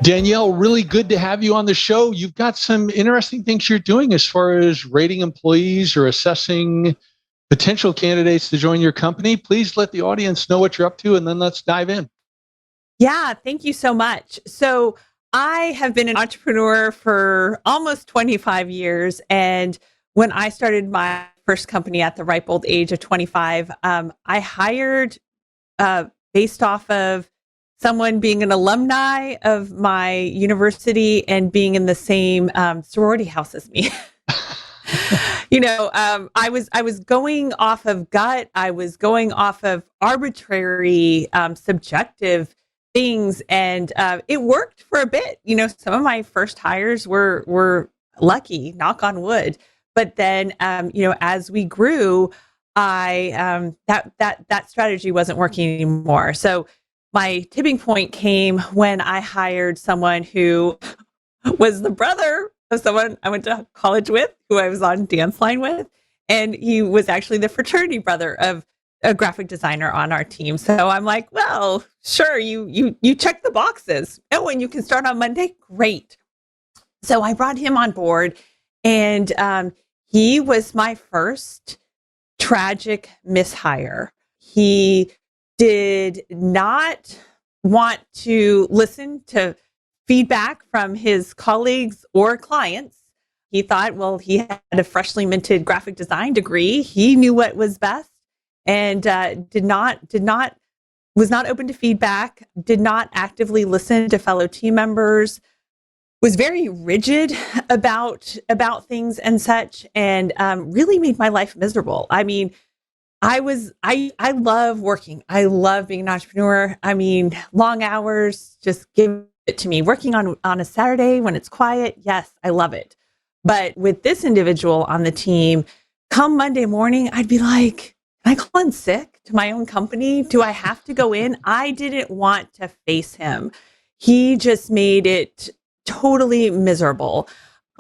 Danielle, really good to have you on the show. You've got some interesting things you're doing as far as rating employees or assessing potential candidates to join your company. Please let the audience know what you're up to, and then let's dive in. Yeah, thank you so much. So I have been an entrepreneur for almost 25 years. And when I started my first company at the ripe old age of 25, I hired based off of someone being an alumni of my university and being in the same sorority house as me. I was going off of gut. I was going off of arbitrary, subjective things, and it worked for a bit. Some of my first hires were lucky, knock on wood. But then, as we grew, I that strategy wasn't working anymore. So my tipping point came when I hired someone who was the brother of someone I went to college with, who I was on dance line with. And he was actually the fraternity brother of a graphic designer on our team. So I'm like, well, sure, you check the boxes. Oh, and you can start on Monday? Great. So I brought him on board, and he was my first tragic mishire. He did not want to listen to feedback from his colleagues or clients. He thought, well, he had a freshly minted graphic design degree. He knew what was best, and was not open to feedback, did not actively listen to fellow team members, was very rigid about things and such, and really made my life miserable. I mean, I love working. I love being an entrepreneur. I mean, long hours, just give it to me. Working on a Saturday when it's quiet, yes, I love it. But with this individual on the team, come Monday morning, I'd be like, can I call in sick to my own company? Do I have to go in? I didn't want to face him. He just made it totally miserable.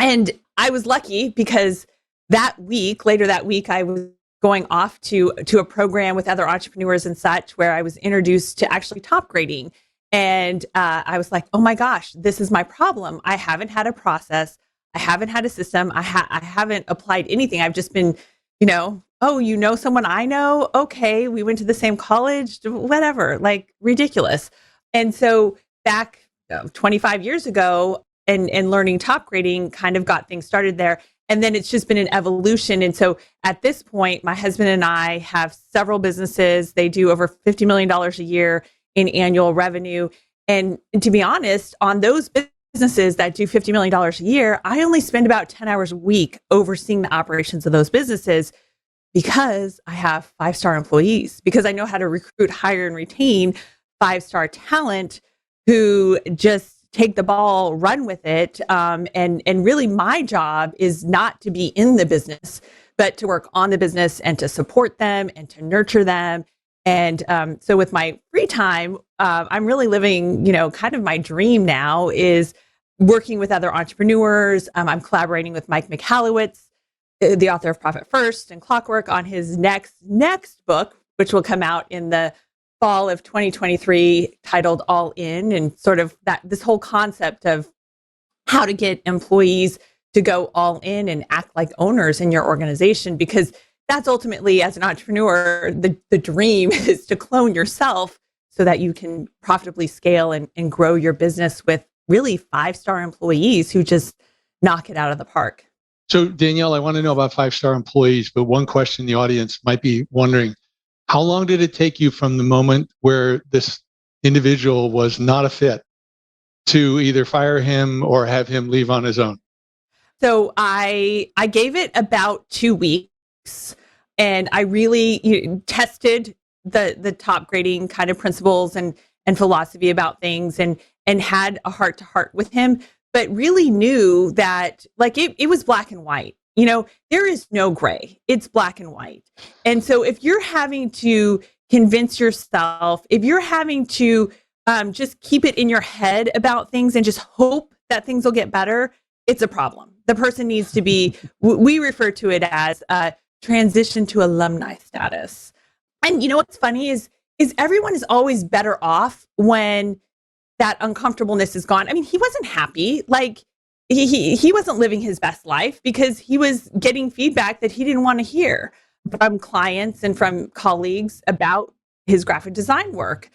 And I was lucky because later that week, I was going off to a program with other entrepreneurs and such, where I was introduced to actually top grading. And I was like, oh my gosh, this is my problem. I haven't had a process. I haven't had a system. I haven't applied anything. I've just been, oh, someone I know? Okay, we went to the same college, whatever, like ridiculous. And so back 25 years ago, and learning top grading kind of got things started there. And then it's just been an evolution. And so at this point, my husband and I have several businesses. They do over $50 million a year in annual revenue. And to be honest, on those businesses that do $50 million a year, I only spend about 10 hours a week overseeing the operations of those businesses, because I have 5-star employees, because I know how to recruit, hire, and retain 5-star talent who just take the ball, run with it. And really my job is not to be in the business, but to work on the business and to support them and to nurture them. And so with my free time, I'm really living, kind of my dream now is working with other entrepreneurs. I'm collaborating with Mike Michalowicz, the author of Profit First and Clockwork, on his next book, which will come out in the fall of 2023, titled All In, and sort of this whole concept of how to get employees to go all in and act like owners in your organization, because that's ultimately, as an entrepreneur, the dream is to clone yourself so that you can profitably scale and grow your business with really 5-star employees who just knock it out of the park. So Danielle, I want to know about 5-star employees, but one question the audience might be wondering: how long did it take you from the moment where this individual was not a fit to either fire him or have him leave on his own? So I gave it about 2 weeks, and I really tested the top grading kind of principles and philosophy about things, and had a heart to heart with him, but really knew that it was black and white. There is no gray. It's black and white. And so if you're having to convince yourself, if you're having to just keep it in your head about things and just hope that things will get better, it's a problem. The person needs to be, we refer to it as transition to alumni status. And what's funny is everyone is always better off when that uncomfortableness is gone. I mean, he wasn't happy. Like he wasn't living his best life because he was getting feedback that he didn't want to hear from clients and from colleagues about his graphic design work.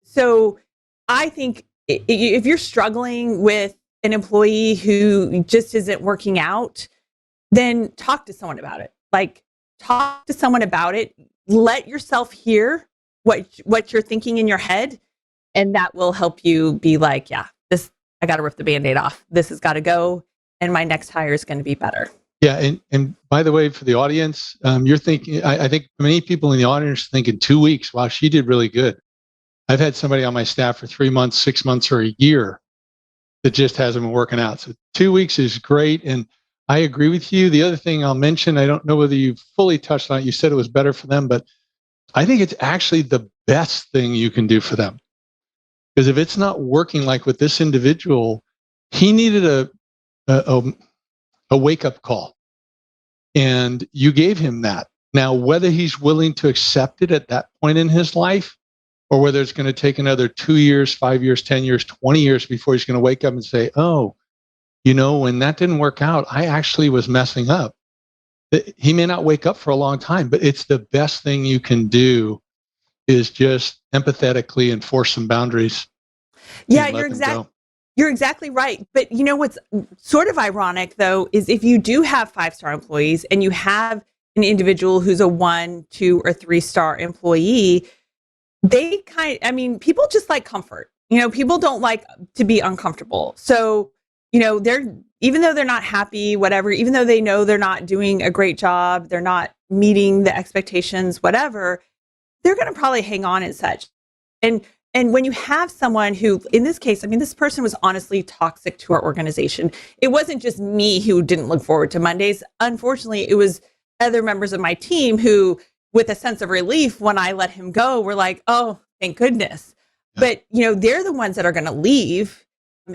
So I think if you're struggling with an employee who just isn't working out, then talk to someone about it. Like, talk to someone about it. Let yourself hear what you're thinking in your head, and that will help you be like, yeah, this, I got to rip the Band-Aid off. This has got to go, and my next hire is going to be better. Yeah, and by the way, for the audience, you're thinking, I think many people in the audience think in 2 weeks, wow, she did really good. I've had somebody on my staff for 3 months, 6 months, or a year that just hasn't been working out. So 2 weeks is great. And I agree with you. The other thing I'll mention, I don't know whether you fully touched on it. You said it was better for them, but I think it's actually the best thing you can do for them. Because if it's not working like with this individual, he needed a wake-up call. And you gave him that. Now, whether he's willing to accept it at that point in his life, or whether it's going to take another 2 years, 5 years, 10 years, 20 years before he's going to wake up and say, oh, when that didn't work out, I actually was messing up. He may not wake up for a long time, but it's the best thing you can do is just empathetically enforce some boundaries. Yeah, you're exactly right. But what's sort of ironic, though, is if you do have 5-star employees and you have an individual who's a 1, 2, or 3-star employee, people just like comfort. People don't like to be uncomfortable. So, even though they're not happy, whatever, even though they know they're not doing a great job, they're not meeting the expectations, whatever, they're going to probably hang on and such. And when you have someone who, in this case, this person was honestly toxic to our organization. It wasn't just me who didn't look forward to Mondays. Unfortunately, it was other members of my team who, with a sense of relief when I let him go, were like, oh, thank goodness. But, they're the ones that are going to leave.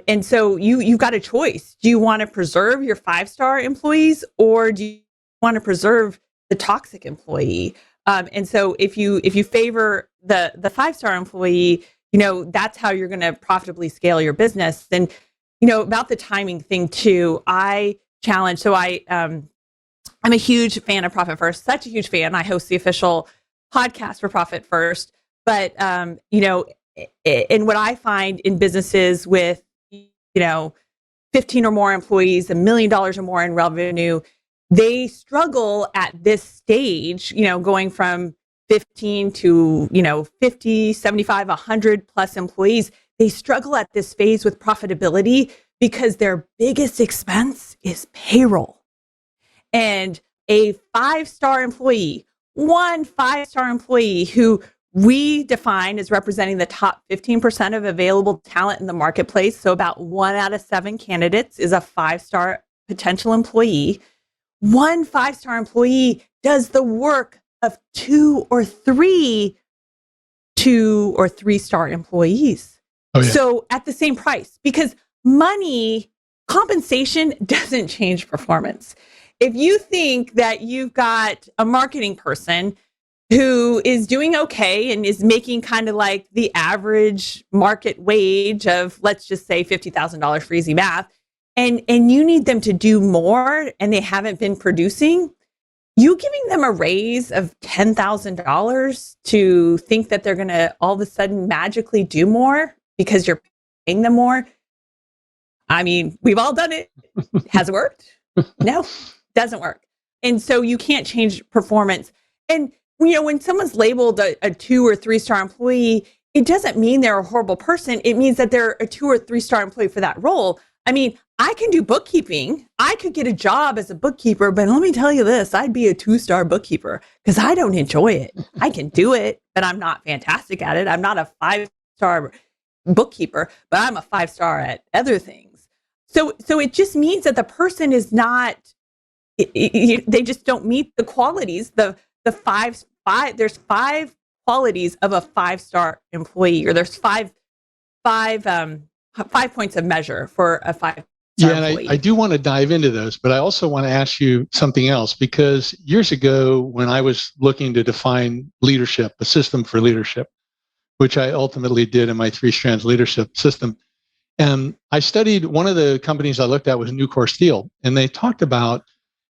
And so you've got a choice. Do you want to preserve your 5-star employees, or do you want to preserve the toxic employee? And so if you favor the 5-star employee, that's how you're going to profitably scale your business. And, about the timing thing too, I'm a huge fan of Profit First, such a huge fan. I host the official podcast for Profit First. But, and what I find in businesses with, 15 or more employees, $1 million or more in revenue, they struggle at this stage, going from 15 to, 50, 75, 100 plus employees. They struggle at this phase with profitability because their biggest expense is payroll. And a 5-star employee, one 5-star employee who we define as representing the top 15% of available talent in the marketplace. So about 1 out of 7 candidates is a 5-star potential employee. One 5-star employee does the work of 2 or 3 2 or 3-star employees. Oh, yeah. So at the same price, because compensation doesn't change performance. If you think that you've got a marketing person who is doing okay and is making kind of like the average market wage of, let's just say $50,000 for easy math, and you need them to do more and they haven't been producing, you giving them a raise of $10,000 to think that they're going to all of a sudden magically do more because you're paying them more. We've all done it. Has it worked? No, doesn't work. And so you can't change performance. And when someone's labeled a 2 or 3-star employee, it doesn't mean they're a horrible person. It means that they're a 2 or 3-star employee for that role. I can do bookkeeping. I could get a job as a bookkeeper, but let me tell you this, I'd be a 2-star bookkeeper because I don't enjoy it. I can do it, but I'm not fantastic at it. I'm not a 5-star bookkeeper, but I'm a 5-star at other things. So it just means that the person is not, they just don't meet the qualities, there's 5 qualities of a 5-star employee, or there's five points of measure for a 5-star employee. And I do want to dive into those, but I also want to ask you something else, because years ago when I was looking to define leadership, a system for leadership, which I ultimately did in my 3 strands leadership system. And I studied, one of the companies I looked at was Nucor Steel. And they talked about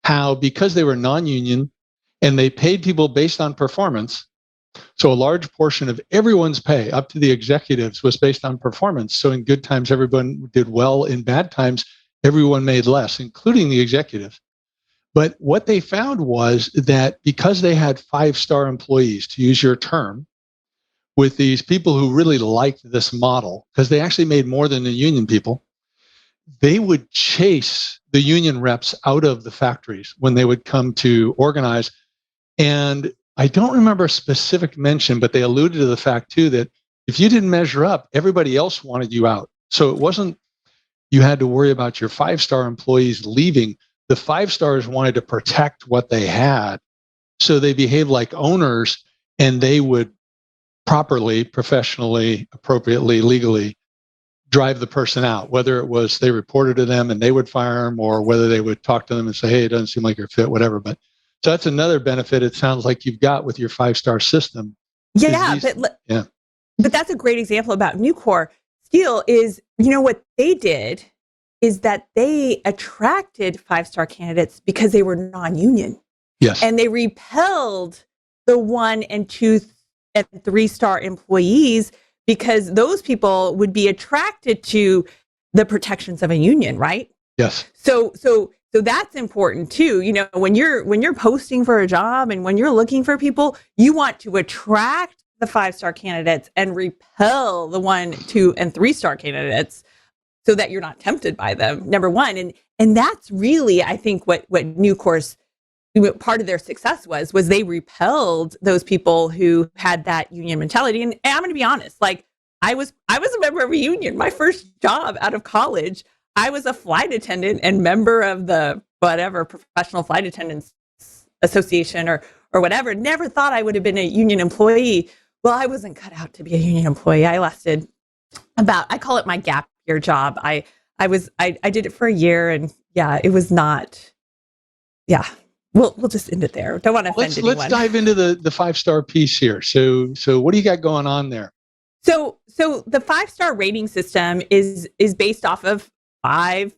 how, because they were non-union and they paid people based on performance, so a large portion of everyone's pay, up to the executives, was based on performance. So in good times, everyone did well. In bad times, everyone made less, including the executives. But what they found was that because they had 5-star employees, to use your term, with these people who really liked this model, because they actually made more than the union people, they would chase the union reps out of the factories when they would come to organize. And I don't remember a specific mention, but they alluded to the fact too that if you didn't measure up, everybody else wanted you out. So it wasn't you had to worry about your 5-star employees leaving. The 5 stars wanted to protect what they had. So they behaved like owners, and they would properly, professionally, appropriately, legally drive the person out, whether it was they reported to them and they would fire them, or whether they would talk to them and say, hey, it doesn't seem like you're fit, whatever. But so that's another benefit it sounds like you've got with your 5-star system. Yeah, but that's a great example about Nucor Steel is, what they did is that they attracted 5-star candidates because they were non-union. Yes. And they repelled the 1 and 2 and 3-star employees because those people would be attracted to the protections of a union, right? Yes. So that's important too. When you're posting for a job and when you're looking for people, you want to attract the 5-star candidates and repel the 1, 2, and 3-star candidates so that you're not tempted by them, number one. And that's really, I think, what Nucor's part of their success was they repelled those people who had that union mentality. And I'm going to be honest, like I was a member of a union. My first job out of college, I was a flight attendant and member of the whatever Professional Flight Attendants Association or whatever. Never thought I would have been a union employee. Well, I wasn't cut out to be a union employee. I lasted I call it my gap year job. I did it for a year, and yeah, it was not. Yeah, we'll just end it there. Don't want to offend anyone. Let's dive into the 5-star piece here. So what do you got going on there? So the 5-star rating system is based off of 5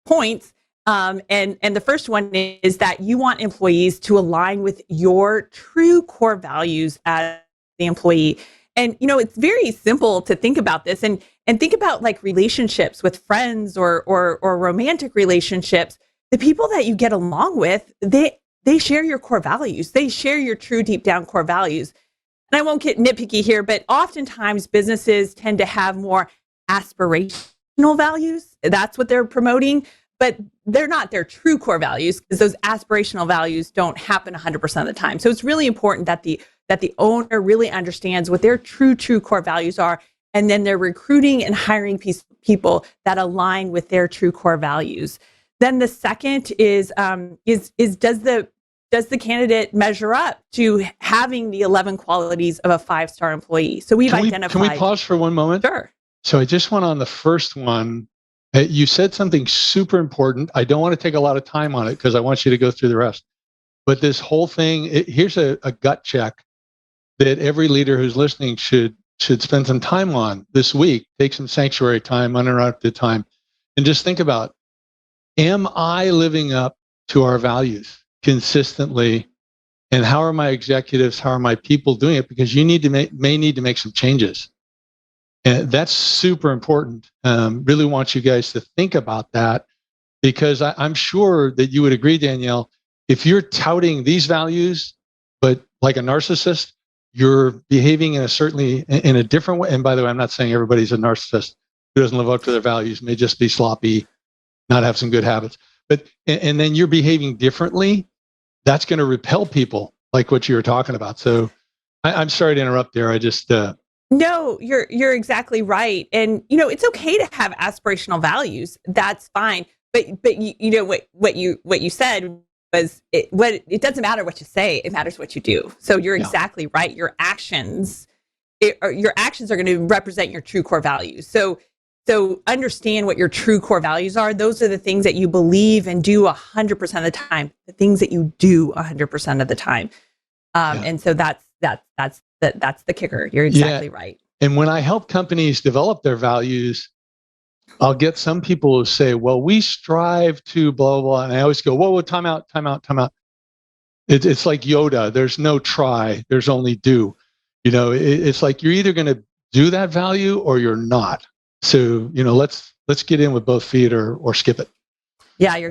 points. And the first one is that you want employees to align with your true core values as the employee. And, it's very simple to think about this and think about like relationships with friends or romantic relationships. The people that you get along with, they share your core values. They share your true deep down core values. And I won't get nitpicky here, but oftentimes businesses tend to have more aspirational values. That's what they're promoting, but they're not their true core values because those aspirational values don't happen 100% of the time. So it's really important that the owner really understands what their true core values are, and then they're recruiting and hiring people that align with their true core values. Then the second is does the candidate measure up to having the 11 qualities of a 5-star employee? So we've identified. Can we pause for one moment? Sure. So I just went on the first one. You said something super important. I don't want to take a lot of time on it because I want you to go through the rest. But this whole thing, here's a gut check that every leader who's listening should spend some time on this week. Take some sanctuary time, uninterrupted time, and just think about, am I living up to our values consistently? And how are my executives, how are my people doing it? Because you may need to make some changes. And that's super important. Really want you guys to think about that, because I'm sure that you would agree, Danielle, if you're touting these values, but like a narcissist, you're behaving in a different way. And by the way, I'm not saying everybody's a narcissist who doesn't live up to their values, may just be sloppy, not have some good habits. But and then you're behaving differently, that's going to repel people like what you were talking about. So I'm sorry to interrupt there. I just No, you're exactly right. And it's okay to have aspirational values. That's fine. But what you said was it doesn't matter what you say, it matters what you do. So you're exactly right. Your actions are going to represent your true core values. So understand what your true core values are. Those are the things that you believe and do 100% of the time, the things that you do 100% of the time. And so that's That's the kicker. You're exactly right. And when I help companies develop their values, I'll get some people who say, well, we strive to blah, blah, blah. And I always go, whoa, time out. It's like Yoda. There's no try. There's only do. It's like you're either going to do that value or you're not. So, let's get in with both feet or skip it. Yeah,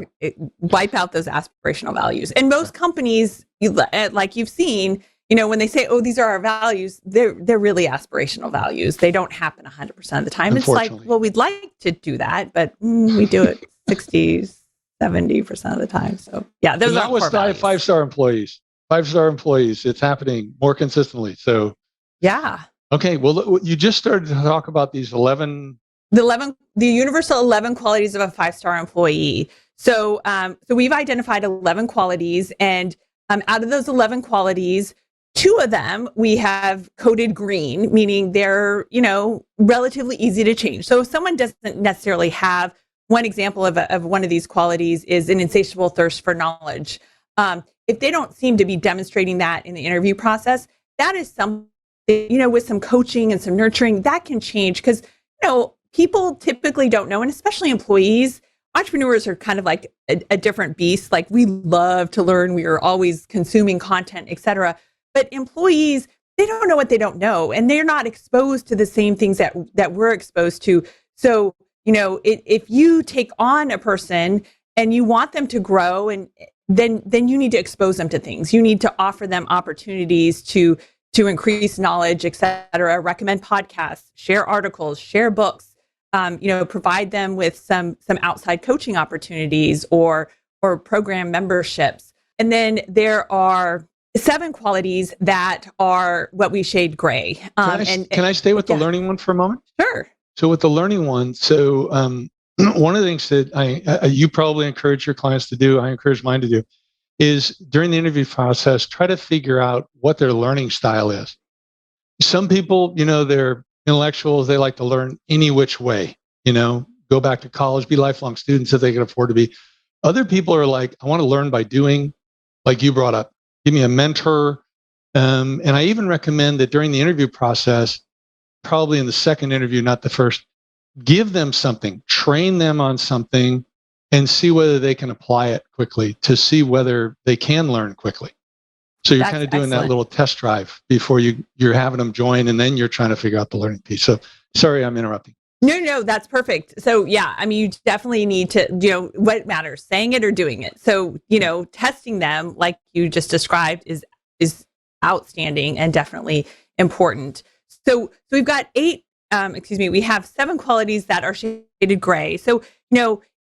wipe out those aspirational values. And most companies, like you've seen, when they say, "Oh, these are our values," they're really aspirational values. They don't happen 100% of the time. It's like, well, we'd like to do that, but we do it 60, 70% of the time. So, yeah, those are core values. Five-star employees. Five-star employees. It's happening more consistently. So, yeah. Okay. Well, you just started to talk about these 11. The universal 11 qualities of a 5-star employee. So we've identified 11 qualities, and out of those 11 qualities, 2 of them we have coded green, meaning they're, relatively easy to change. So if someone doesn't necessarily have, one example of one of these qualities is an insatiable thirst for knowledge. If they don't seem to be demonstrating that in the interview process, that is something, with some coaching and some nurturing, that can change because, people typically don't know, and especially employees. Entrepreneurs are kind of like a different beast. Like, we love to learn. We are always consuming content, et cetera. But employees, they don't know what they don't know, and they're not exposed to the same things that we're exposed to. So, if you take on a person and you want them to grow, and then you need to expose them to things. You need to offer them opportunities to increase knowledge, et cetera, recommend podcasts, share articles, share books, provide them with some outside coaching opportunities or program memberships. And then there are 7 qualities that are what we shade gray. Can I stay with the learning one for a moment? Sure. So with the learning one, one of the things that you probably encourage your clients to do, I encourage mine to do, is during the interview process, try to figure out what their learning style is. Some people, they're intellectuals, they like to learn any which way, go back to college, be lifelong students if they can afford to be. Other people are like, I want to learn by doing, like you brought up, give me a mentor. And I even recommend that during the interview process, probably in the second interview, not the first, give them something, train them on something, and see whether they can apply it quickly to see whether they can learn quickly. So you're kind of doing that little test drive before you're having them join, and then you're trying to figure out the learning piece. So sorry, I'm interrupting. No, that's perfect. So yeah, you definitely need to, what matters, saying it or doing it. So, testing them like you just described is outstanding and definitely important. So we've got we have 7 qualities that are shaded gray. So,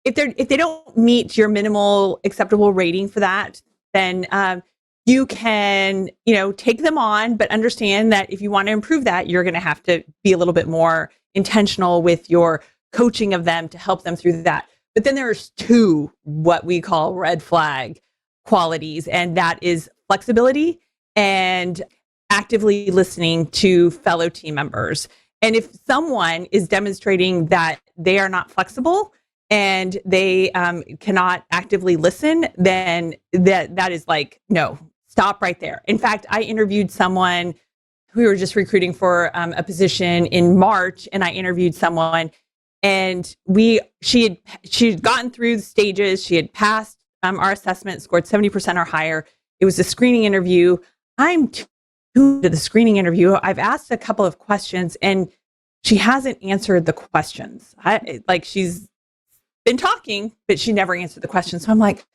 if they don't meet your minimal acceptable rating for that, then you can, take them on, but understand that if you want to improve that, you're going to have to be a little bit more intentional with your coaching of them to help them through that. But then there's 2, what we call red flag qualities, and that is flexibility and actively listening to fellow team members. And if someone is demonstrating that they are not flexible and they cannot actively listen, then that is like, no, stop right there. In fact, I interviewed someone, we were just recruiting for a position in March, and I interviewed someone, and she had gotten through the stages. She had passed our assessment, scored 70% or higher. It was a screening interview. I'm to the screening interview. I've asked a couple of questions, and she hasn't answered the questions. She's been talking, but she never answered the questions. So I'm like,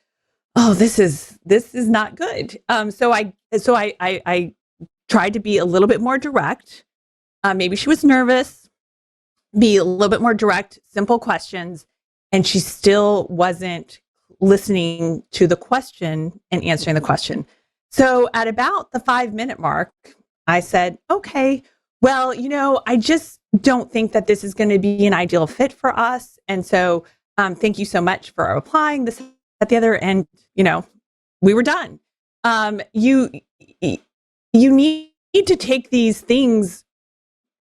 oh, this is not good. So I tried to be a little bit more direct. Maybe she was nervous. Be a little bit more direct, simple questions, and she still wasn't listening to the question and answering the question. So at about the 5-minute mark, I said, okay, well, I just don't think that this is going to be an ideal fit for us. And so thank you so much for applying this at the other. And, we were done. You need to take these things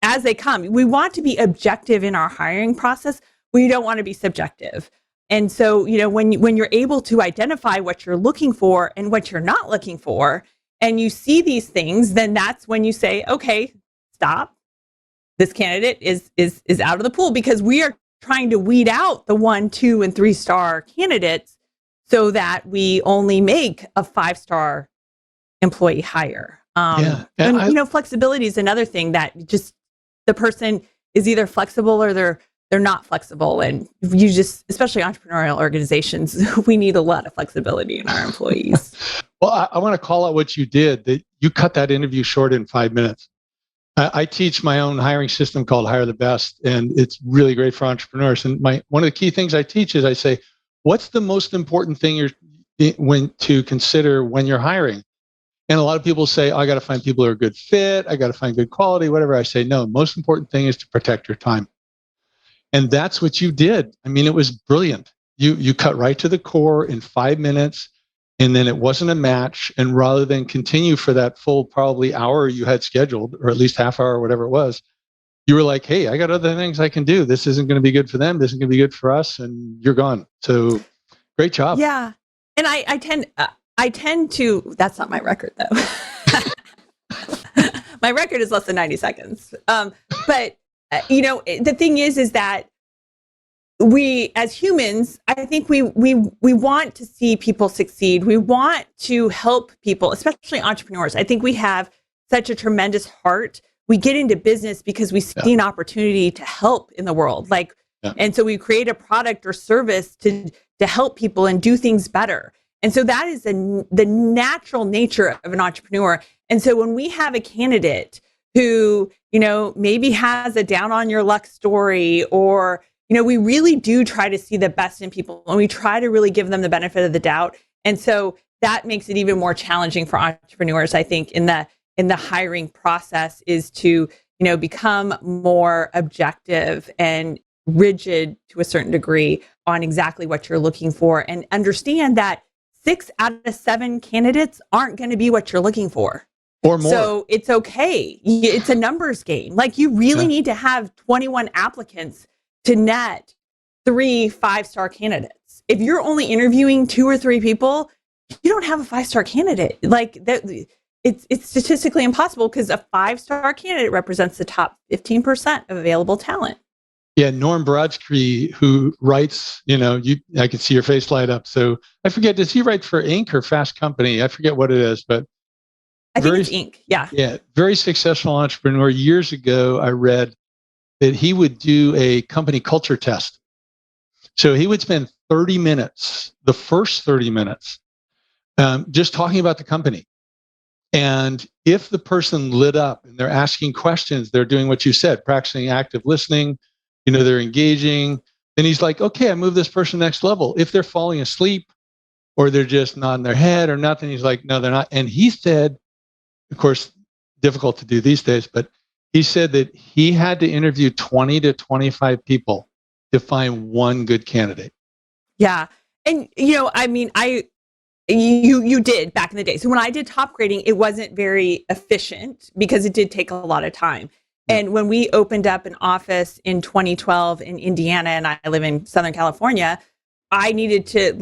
as they come. We want to be objective in our hiring process. We don't want to be subjective. And so, when you're able to identify what you're looking for and what you're not looking for, and you see these things, then that's when you say, okay, stop. This candidate is out of the pool, because we are trying to weed out the 1, 2, and 3-star candidates so that we only make a 5-star employee hire. And flexibility is another thing that just the person is either flexible or they're not flexible. And you just, especially entrepreneurial organizations, we need a lot of flexibility in our employees. Well, I want to call out what you did, that you cut that interview short in 5 minutes. I teach my own hiring system called Hire the Best, and it's really great for entrepreneurs. And one of the key things I teach is I say, what's the most important thing to consider when you're hiring? And a lot of people say, I got to find people who are a good fit. I got to find good quality, whatever. I say, no, most important thing is to protect your time. And that's what you did. I mean, it was brilliant. You cut right to the core in 5 minutes, and then it wasn't a match. And rather than continue for that full probably hour you had scheduled, or at least half hour, or whatever it was, you were like, hey, I got other things I can do. This isn't going to be good for them. This isn't going to be good for us. And you're gone. So great job. Yeah. And I tend to, that's not my record though. My record is less than 90 seconds. But the thing is that we, as humans, I think we want to see people succeed. We want to help people, especially entrepreneurs. I think we have such a tremendous heart. We get into business because we see an opportunity to help in the world. And so we create a product or service to help people and do things better. And so that is the natural nature of an entrepreneur. And so when we have a candidate who, maybe has a down on your luck story, or, we really do try to see the best in people, and we try to really give them the benefit of the doubt. And so that makes it even more challenging for entrepreneurs, I think, in the hiring process, is to, become more objective and rigid to a certain degree on exactly what you're looking for, and understand that 6 out of 7 candidates aren't going to be what you're looking for. Or more. So it's okay. It's a numbers game. You really need to have 21 applicants to net 3 5-star candidates. If you're only interviewing 2 or 3 people, you don't have a 5-star candidate. It's statistically impossible, because a 5-star candidate represents the top 15% of available talent. Yeah, Norm Brodsky, who writes, I can see your face light up. So I forget, does he write for Inc. or Fast Company? I forget what it is, but I think it's Inc. Yeah. Yeah, very successful entrepreneur. Years ago, I read that he would do a company culture test. So he would spend 30 minutes, the first 30 minutes, just talking about the company. And if the person lit up and they're asking questions, they're doing what you said, practicing active listening, they're engaging, then he's like, okay, I move this person next level. If they're falling asleep or they're just nodding their head or nothing, he's like, no, they're not. And he said, of course, difficult to do these days, but he said that he had to interview 20 to 25 people to find one good candidate. Yeah. And, you did back in the day. So when I did top grading, it wasn't very efficient because it did take a lot of time. And when we opened up an office in 2012 in Indiana, and I live in Southern California, I needed to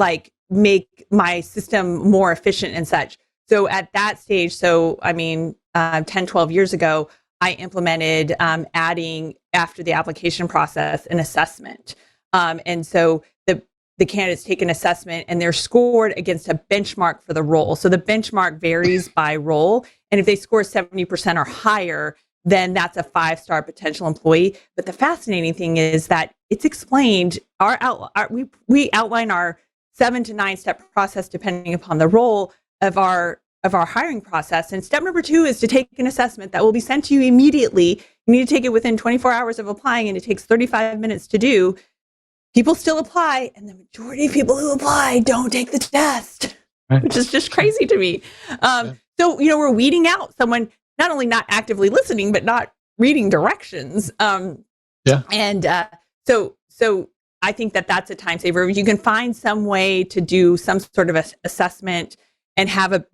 make my system more efficient and such. So at that stage, 10, 12 years ago, I implemented adding, after the application process, an assessment. And so the candidates take an assessment and they're scored against a benchmark for the role. So the benchmark varies by role. And if they score 70% or higher, then that's a 5-star potential employee. But the fascinating thing is that it's explained, we outline our 7 to 9 step process depending upon the role of our hiring process. And step number 2 is to take an assessment that will be sent to you immediately. You need to take it within 24 hours of applying, and it takes 35 minutes to do. People still apply, and the majority of people who apply don't take the test, which is just crazy to me. So, we're weeding out someone not only not actively listening, but not reading directions. So I think that that's a time saver. If you can find some way to do some sort of assessment and have a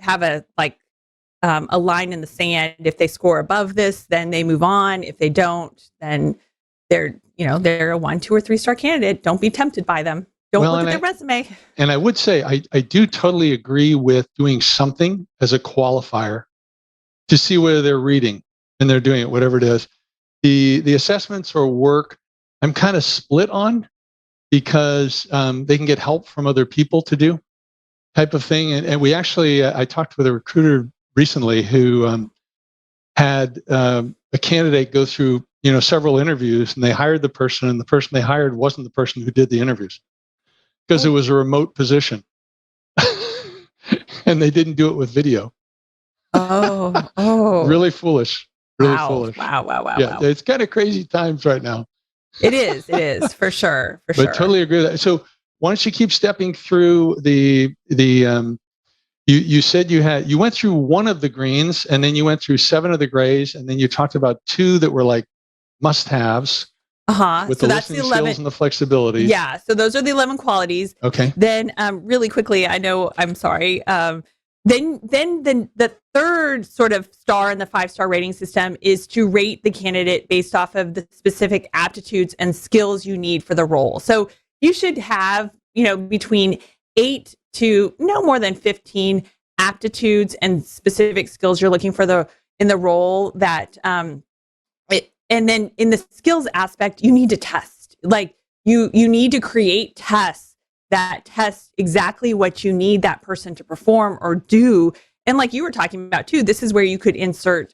line in the sand. If they score above this, then they move on. If they don't, then they're a 1, 2, or 3-star candidate. Don't be tempted by them. Don't Well, look at their resume. and I would say I do totally agree with doing something as a qualifier to see whether they're reading and they're doing it, whatever it is. The assessments or work, I'm kind of split on because they can get help from other people to do type of thing. And we actually, I talked with a recruiter recently who had a candidate go through several interviews, and they hired the person, and the person they hired wasn't the person who did the interviews because it was a remote position. And they didn't do it with video. Oh. Really foolish. Really Wow. foolish. Wow. Yeah, it's kind of crazy times right now. It is for sure. But totally agree with that. So why don't you keep stepping through you said you went through one of the greens, and then you went through 7 of the grays, and then you talked about 2 that were like must-haves. With So the that's the listening 11 skills and the flexibility. Yeah. So those are the 11 qualities. Okay. Then really quickly, I know, I'm sorry. Then the third sort of star in the 5-star rating system is to rate the candidate based off of the specific aptitudes and skills you need for the role. So you should have, between 8 to no more than 15 aptitudes and specific skills you're looking for in the role that, and then in the skills aspect, you need to test. Like you need to create tests that test exactly what you need that person to perform or do. And like you were talking about too, this is where you could insert,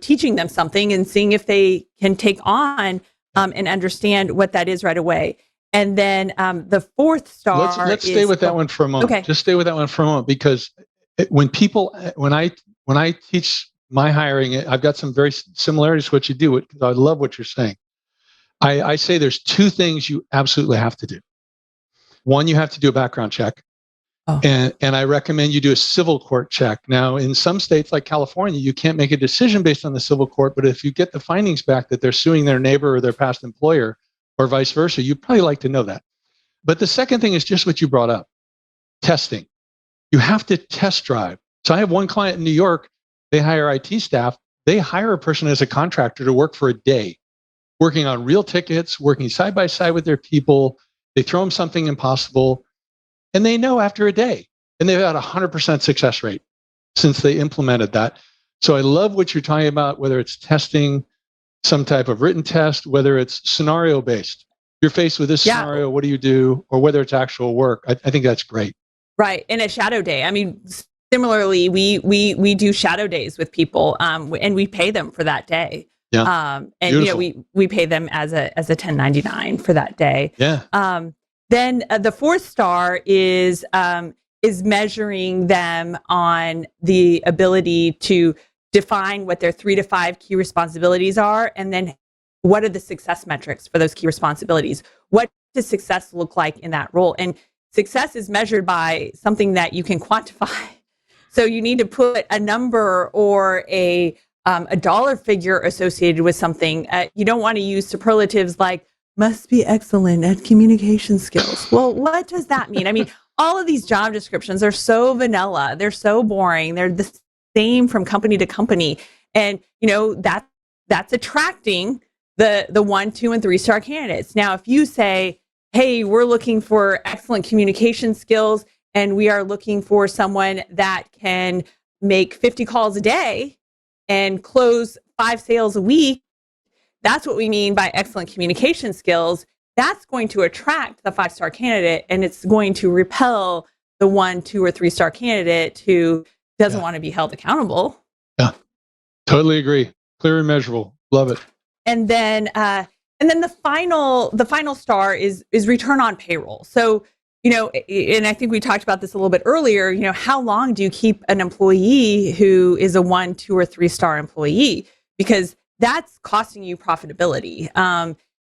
teaching them something and seeing if they can take on and understand what that is right away. And then the 4th star. Let's stay with that one for a moment. Okay. Just stay with that one for a moment, because when I teach my hiring, I've got some very similarities to what you do. I love what you're saying. I say there's 2 things you absolutely have to do. One, you have to do a background check. Oh. And I recommend you do a civil court check. Now, in some states like California, you can't make a decision based on the civil court, but if you get the findings back that they're suing their neighbor or their past employer or vice versa, you'd probably like to know that. But the second thing is just what you brought up, testing. You have to test drive. So I have one client in New York, they hire IT staff. They hire a person as a contractor to work for a day, working on real tickets, working side by side with their people. They throw them something impossible, and they know after a day. And they've had a 100% success rate since they implemented that. So I love what you're talking about, whether it's testing, some type of written test, whether it's scenario based. You're faced with this scenario, what do you do? Or whether it's actual work. I think that's great. Right. And a shadow day. I mean, similarly, we do shadow days with people, and we pay them for that day. Yeah. And Beautiful. we pay them as a 1099 for that day. Yeah. Then the 4th star is measuring them on the ability to define what their 3 to 5 key responsibilities are, and then what are the success metrics for those key responsibilities? What does success look like in that role? And success is measured by something that you can quantify. So you need to put a number or a dollar figure associated with something. You don't want to use superlatives like must be excellent at communication skills. Well, what does that mean? I mean, all of these job descriptions are so vanilla. They're so boring. They're the same from company to company. And, that's attracting the 1, 2, and 3-star candidates. Now, if you say, hey, we're looking for excellent communication skills, and we are looking for someone that can make 50 calls a day and close 5 sales a week, that's what we mean by excellent communication skills. That's going to attract the 5-star candidate, and it's going to repel the 1, 2, or 3-star candidate who doesn't want to be held accountable. Yeah, totally agree. Clear and measurable. Love it. And then the final star is return on payroll. So, and I think we talked about this a little bit earlier, how long do you keep an employee who is a 1, 2, or 3-star employee? Because that's costing you profitability.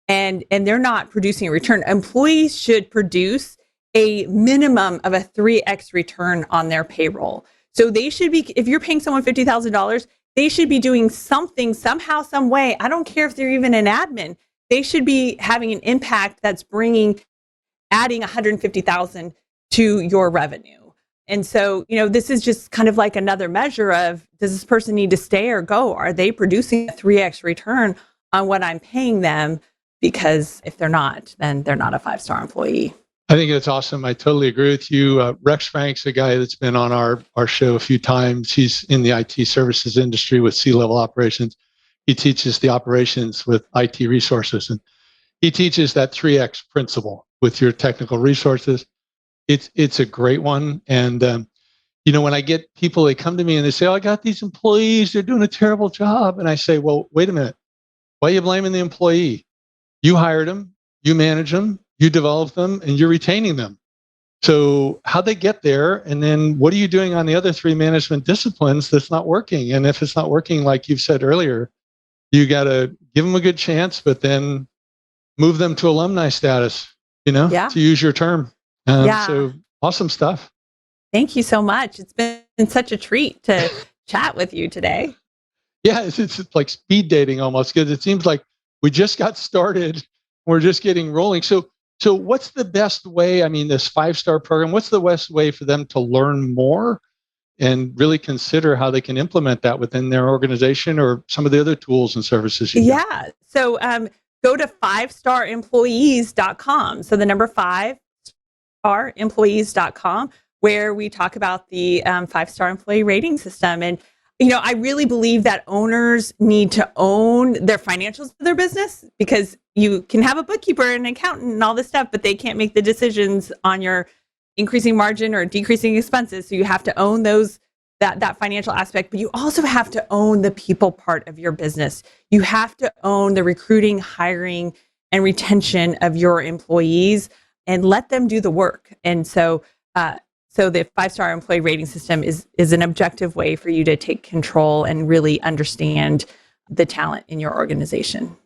And they're not producing a return. Employees should produce a minimum of a 3x return on their payroll. So they should be, if you're paying someone $50,000, they should be doing something somehow, some way. I don't care if they're even an admin. They should be having an impact that's adding 150,000 to your revenue. And so, this is just kind of like another measure of, does this person need to stay or go? Are they producing a 3x return on what I'm paying them? Because if they're not, then they're not a 5-star employee. I think that's awesome. I totally agree with you. Rex Frank's a guy that's been on our show a few times. He's in the IT services industry with C-level operations. He teaches the operations with IT resources, and he teaches that 3X principle with your technical resources. It's a great one. And when I get people, they come to me and they say, "Oh, I got these employees. They're doing a terrible job." And I say, "Well, wait a minute. Why are you blaming the employee? You hired them, you manage them, you develop them, and you're retaining them. So how'd they get there? And then what are you doing on the other three management disciplines that's not working? And if it's not working, like you've said earlier, you got to give them a good chance, but then move them to alumni status, Yeah. to use your term." Yeah. So awesome stuff. Thank you so much. It's been such a treat to chat with you today. Yeah, it's like speed dating almost, because it seems like we just got started. We're just getting rolling. So what's the best way? I mean, this 5-star program, what's the best way for them to learn more and really consider how they can implement that within their organization or some of the other tools and services you got? Yeah. So go to 5staremployees.com. So the number 5staremployees.com, where we talk about the 5-star employee rating system. And I really believe that owners need to own their financials of their business, because you can have a bookkeeper and an accountant and all this stuff, but they can't make the decisions on your increasing margin or decreasing expenses. So you have to own that financial aspect, but you also have to own the people part of your business. You have to own the recruiting, hiring, and retention of your employees and let them do the work. And so the 5-star employee rating system is an objective way for you to take control and really understand the talent in your organization.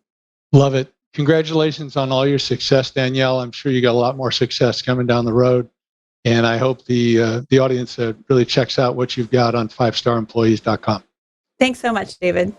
Love it. Congratulations on all your success, Danielle. I'm sure you got a lot more success coming down the road. And I hope the audience really checks out what you've got on 5staremployees.com. Thanks so much, David.